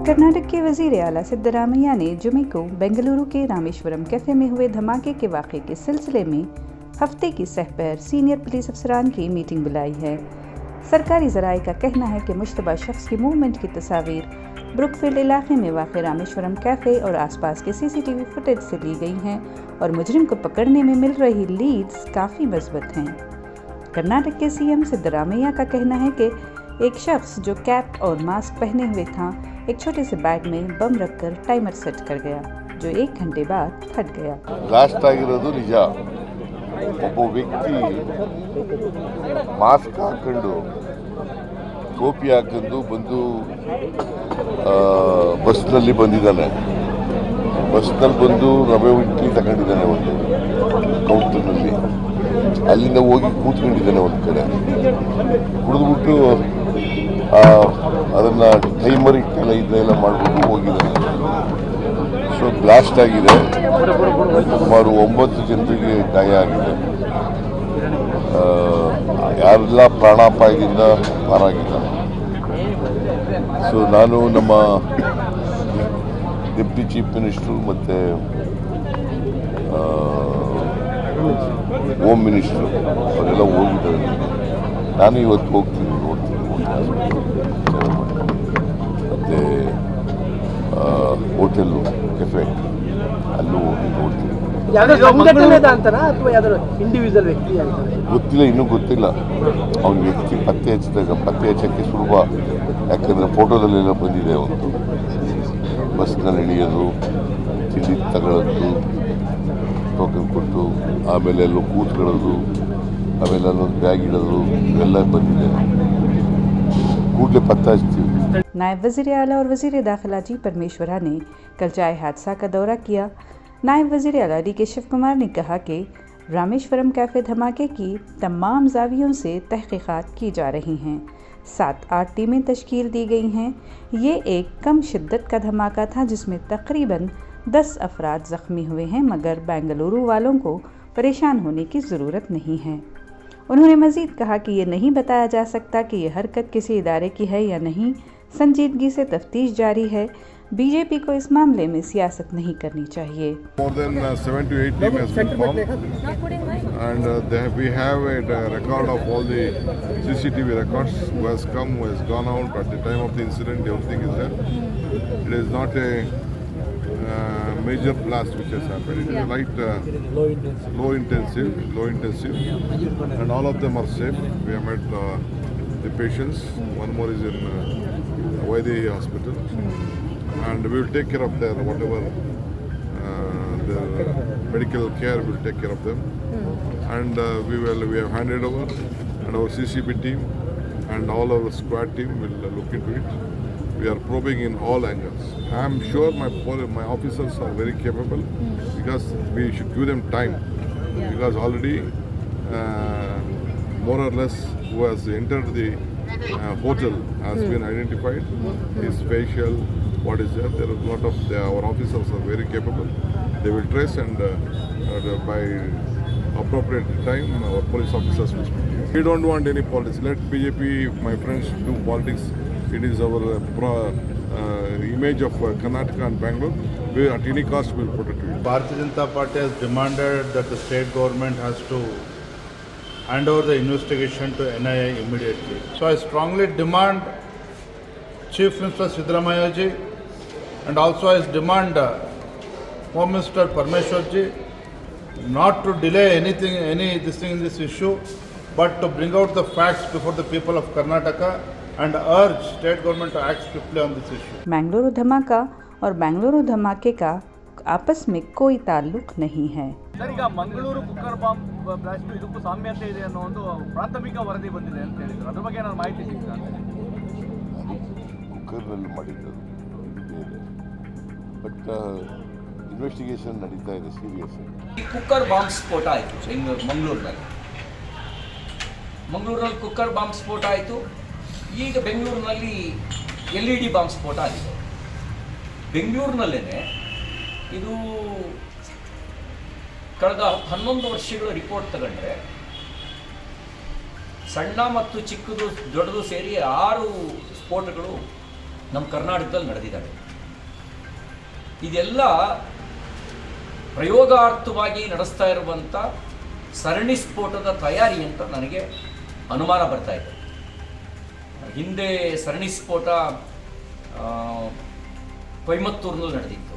कर्नाटक के वज़ीर आला सिद्धरामैया ने जुमे को बेंगलुरु के रामेश्वरम कैफ़े में हुए धमाके के वाक़े के सिलसिले में हफ्ते की सहपर सीनियर पुलिस अफसरान की मीटिंग बुलाई है। सरकारी ज़राए का कहना है कि मुश्तबा शख्स की मूवमेंट की तस्वीर ब्रुकफील्ड इलाके में वाक़ रामेश्वरम कैफ़े और आसपास के सीसीटीवी फुटेज से ली गई हैं और मुजरिम को पकड़ने में मिल रही लीड्स काफ़ी मजबूत हैं। कर्नाटक के सीएम सिद्धरामैया का कहना है कि एक शख्स जो कैप और मास्क पहने हुए था एक छोटे से बैग में बम रखकर टाइमर सेट कर गया जो 1 घंटे बाद फट गया। ब्लास्ट ಆಗಿರೋದು ನಿಜ। ಒಬ್ಬ ವ್ಯಕ್ತಿ ಮಾಸ್ಕ್ ಹಾಕೊಂಡು ಟೋಪಿ ಹಾಕೊಂಡು ಬಂದು ಬಸ್ನಲ್ಲಿ ಬಂದಿದ್ದಾನೆ। ಬಸ್ನಲ್ಲಿ ಬಂದು ರವೆ ಇಡ್ಲಿ ತಗೊಂಡಿದ್ದಾನೆ ಒಂದು ಕೌಂಟರ್ನಲ್ಲಿ, ಅಲ್ಲಿಂದ ಹೋಗಿ ಕೂತ್ಕೊಂಡಿದ್ದಾನೆ ಒಂದು ಕಡೆ, ಕುಡಿದ್ಬಿಟ್ಟು ಅದನ್ನು ಟೈಮರ್ ಇಟ್ಟೆಲ್ಲ ಇದೆಲ್ಲ ಮಾಡಿಬಿಟ್ಟು ಹೋಗಿದ್ದಾನೆ। ಸೊ ಬ್ಲಾಸ್ಟ್ ಆಗಿದೆ, ಸುಮಾರು 9 ಜನರಿಗೆ ಗಾಯ ಆಗಿದೆ, ಯಾರೆಲ್ಲ ಪ್ರಾಣಾಪಾಯದಿಂದ ಪಾರಾಗಿದ್ದಾರೆ। ಸೊ ನಾನು ನಮ್ಮ ಡೆಪ್ಟಿ ಚೀಫ್ ಮಿನಿಸ್ಟ್ರು ಮತ್ತು ಹೋಮ್ ಮಿನಿಸ್ಟ್ರು ಅವರೆಲ್ಲ ಹೋಗಿದ್ದಾರೆ। ನಾನು ಇವತ್ತು ಹೋಗ್ತೀನಿ, ನೋಡ್ತೀನಿ ಮತ್ತು ಹೋಟೆಲ್ಲು ಕೆಫೆ ಅಲ್ಲೂ ಹೋಗಿ ನೋಡ್ತೀನಿ। ಗೊತ್ತಿಲ್ಲ, ಇನ್ನೂ ಗೊತ್ತಿಲ್ಲ। ಅವ್ನ ವ್ಯಕ್ತಿ ಪತ್ತೆ ಹಚ್ಚೋಕ್ಕೆ ಸುಲಭ, ಯಾಕೆಂದರೆ ಫೋಟೋದಲ್ಲೆಲ್ಲ ಬಂದಿದೆ। ಅವನು ಬಸ್ನಲ್ಲಿ ಇಳಿಯೋದು, ತಿಂಡಿ ತಗೊಳ್ಳೋದು, ಟೋಕನ್ ಕೊಟ್ಟು ಆಮೇಲೆ ಎಲ್ಲೋ ಕೂತ್ಕೊಳ್ಳೋದು, ಆಮೇಲೆ ಅಲ್ಲೊಂದು ಬ್ಯಾಗ್ ಇಡೋದು, ಇವೆಲ್ಲ ಬಂದಿದೆ। ಕೂಡಲೇ ಪತ್ತೆ ಹಚ್ತೀವಿ। नायब वज़ीर आला और वज़ीर दाखिला जी परमेश्वरा ने कल चाय हादसा का दौरा किया। नायब वज़ीर आला डी.के. शिव कुमार ने कहा कि रामेश्वरम कैफ़े धमाके की तमाम ज़ावियों से तहक़ीक़ात की जा रही हैं। 7-8 टीमें तश्कील दी गई हैं। ये एक कम शिद्दत का धमाका था जिसमें तकरीबन 10 अफराद ज़ख्मी हुए हैं, मगर बेंगलुरु वालों को परेशान होने की ज़रूरत नहीं है। उन्होंने मज़ीद कहा कि ये नहीं बताया जा सकता कि ये हरकत किसी इदारे की है या नहीं। संजीदगी से तफ्तीश जारी है। बीजेपी को इस मामले में सियासत नहीं करनी चाहिए। More than 7 to 8 teams has been formed, and we have a record of all the CCTV records who has come, who has gone out at the time of the incident. Everything is there. It is not a major blast which has happened. It is light, low intensive, and all of them are safe. We have met the patients. One more is in Vaidhi hospital, and we will take care of their whatever their medical care. We will take care of them, and we have handed over, and our CCB team and all our squad team will look into it. We are probing in all angles. I am sure my officers are very capable, because we should give them time, because already more or less who has entered the hotel has been identified. His facial, what is there? There are a lot of our officers are very capable. They will trace, and by appropriate time, our police officers will speak. We don't want any politics. Let BJP, my friends, do politics. It is our image of Karnataka and Bangalore. We at any cost will protect it. Bharatiya Janata Party has demanded that the state government has to hand over the investigation to NIA immediately. So I strongly demand Chief Minister Siddaramaiah ji, and also I demand Home Minister Parmeshwar ji not to delay this thing in this issue, but to bring out the facts before the people of Karnataka and urge state government to act swiftly on this issue. Bengaluru धमाका और बेंगलुरु धमाके का आपस में कोई ताल्लुक नहीं है। ಸರ್, ಈಗ ಮಂಗಳೂರು ಕುಕ್ಕರ್ ಬಾಂಬ್ ಬ್ಲಾಸ್ಟ್ ಇದಕ್ಕೂ ಸಾಮ್ಯತೆ ಇದೆ ಅನ್ನೋ ಒಂದು ಪ್ರಾಥಮಿಕ ವರದಿ ಬಂದಿದೆ ಅಂತ ಹೇಳಿದ್ರು. ಅದ್ರ ಬಗ್ಗೆ ಏನಾದ್ರು ಮಾಹಿತಿ ಸಿಗ್ತಾ? ಕುಕ್ಕರ್ನಲ್ಲಿ ಮಾಡಿದ್ದು ಇದೆ, ಬಟ್ ಇನ್ವೆಸ್ಟಿಗೇಷನ್ ನಡೀತಾ ಇದೆ ಸೀರಿಯಸ್. ಕುಕ್ಕರ್ ಬಾಂಬ್ ಸ್ಫೋಟ ಆಯಿತು ಮಂಗಳೂರಿನಲ್ಲಿ ಕುಕ್ಕರ್ ಬಾಂಬ್ ಸ್ಫೋಟ ಆಯಿತು. ಈಗ ಬೆಂಗಳೂರಿನಲ್ಲಿ LED ಬಾಂಬ್ ಸ್ಫೋಟ ಆಗಿದೆ. ಬೆಂಗಳೂರಿನಲ್ಲೇ ಇದು ಕಳೆದ 11 ವರ್ಷಗಳ ರಿಪೋರ್ಟ್ ತಗೊಂಡ್ರೆ ಸಣ್ಣ ಮತ್ತು ಚಿಕ್ಕದು ದೊಡ್ಡದು ಸೇರಿ 6 ಸ್ಫೋಟಗಳು ನಮ್ಮ ಕರ್ನಾಟಕದಲ್ಲಿ ನಡೆದಿದ್ದಾವೆ. ಇದೆಲ್ಲ ಪ್ರಯೋಗಾರ್ಥವಾಗಿ ನಡೆಸ್ತಾ ಇರುವಂಥ ಸರಣಿ ಸ್ಫೋಟದ ತಯಾರಿ ಅಂತ ನನಗೆ ಅನುಮಾನ ಬರ್ತಾ ಇದೆ. ಹಿಂದೆ ಸರಣಿ ಸ್ಫೋಟ ಕೊಯಮತ್ತೂರಿನಲ್ಲಿ ನಡೆದಿತ್ತು.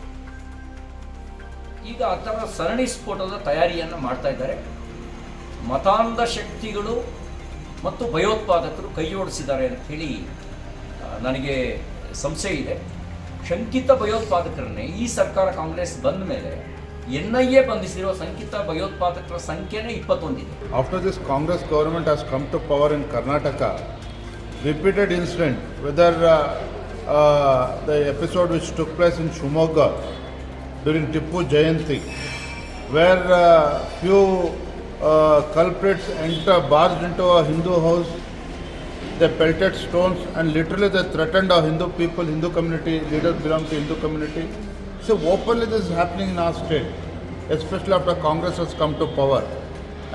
ಈಗ ಆ ಥರ ಸರಣಿ ಸ್ಫೋಟದ ತಯಾರಿಯನ್ನು ಮಾಡ್ತಾ ಇದ್ದಾರೆ. ಮತಾಂಧ ಶಕ್ತಿಗಳು ಮತ್ತು ಭಯೋತ್ಪಾದಕರು ಕೈ ಜೋಡಿಸಿದ್ದಾರೆ ಅಂತ ಹೇಳಿ ನನಗೆ ಸಂಶಯ ಇದೆ. ಶಂಕಿತ ಭಯೋತ್ಪಾದಕರನ್ನೇ ಈ ಸರ್ಕಾರ ಕಾಂಗ್ರೆಸ್ ಬಂದ ಮೇಲೆ NIA ಬಂಧಿಸಿರುವ ಶಂಕಿತ ಭಯೋತ್ಪಾದಕರ ಸಂಖ್ಯೆನೇ 21 ಇದೆ. After this Congress government has come to power in Karnataka, repeated incident, whether the episode which took place in Shimoga during Tippu Jayanti, where few culprits barged into a Hindu house, they pelted stones and literally they threatened our Hindu people, Hindu community, leaders belong to Hindu community. So openly this is happening in our state, especially after Congress has come to power.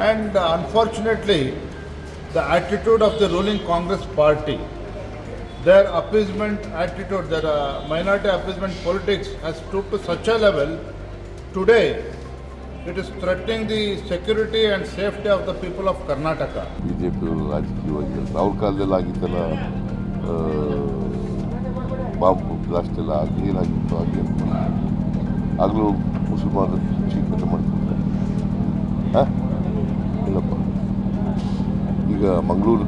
And unfortunately, the attitude of the ruling Congress party, their appeasement attitude, their minority appeasement politics has stooped to such a level. Today, it is threatening the security and safety of the people of Karnataka. BJP ರಾಜಕೀಯವಾಗಿ ರಾಹುಲ್ ಕಾಲದಲ್ಲಿ ಆಗಿತ್ತಲ್ಲ, bomb blast ಎಲ್ಲ ಏನಾಗಿತ್ತು ಹಾಗೆ ಆಗಲೂ ಮುಸಲ್ಮಾನರು ಚೀಕತೆ ಮಾಡ್ತಿದ್ದಾರೆ. ಇಲ್ಲಪ್ಪ, ಈಗ ಮಂಗಳೂರು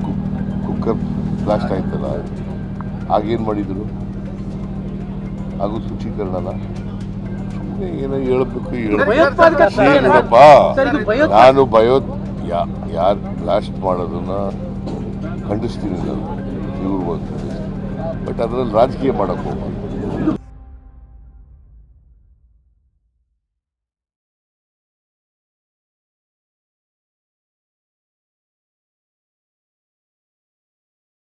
ಕುಕ್ಕರ್ ಬ್ಲಾಸ್ಟ್ ಆಯ್ತಲ್ಲ, ಆಗೇನು ಮಾಡಿದರು? ಹಾಗೂ ಶುಚೀಕರಣನ ಸುಮ್ಮನೆ ಏನೋ ಹೇಳ್ಬೇಕು ಹೇಳಪ್ಪ. ನಾನು ಯಾರು ಬ್ಲಾಸ್ಟ್ ಮಾಡೋದನ್ನ ಖಂಡಿಸ್ತೀನಿ, ನಾನು ಇವ್ರು ಬಟ್ ಅದರಲ್ಲಿ ರಾಜಕೀಯ ಮಾಡೋಕ್ಕೆ ಹೋಗ್ಬಾರ್ದು.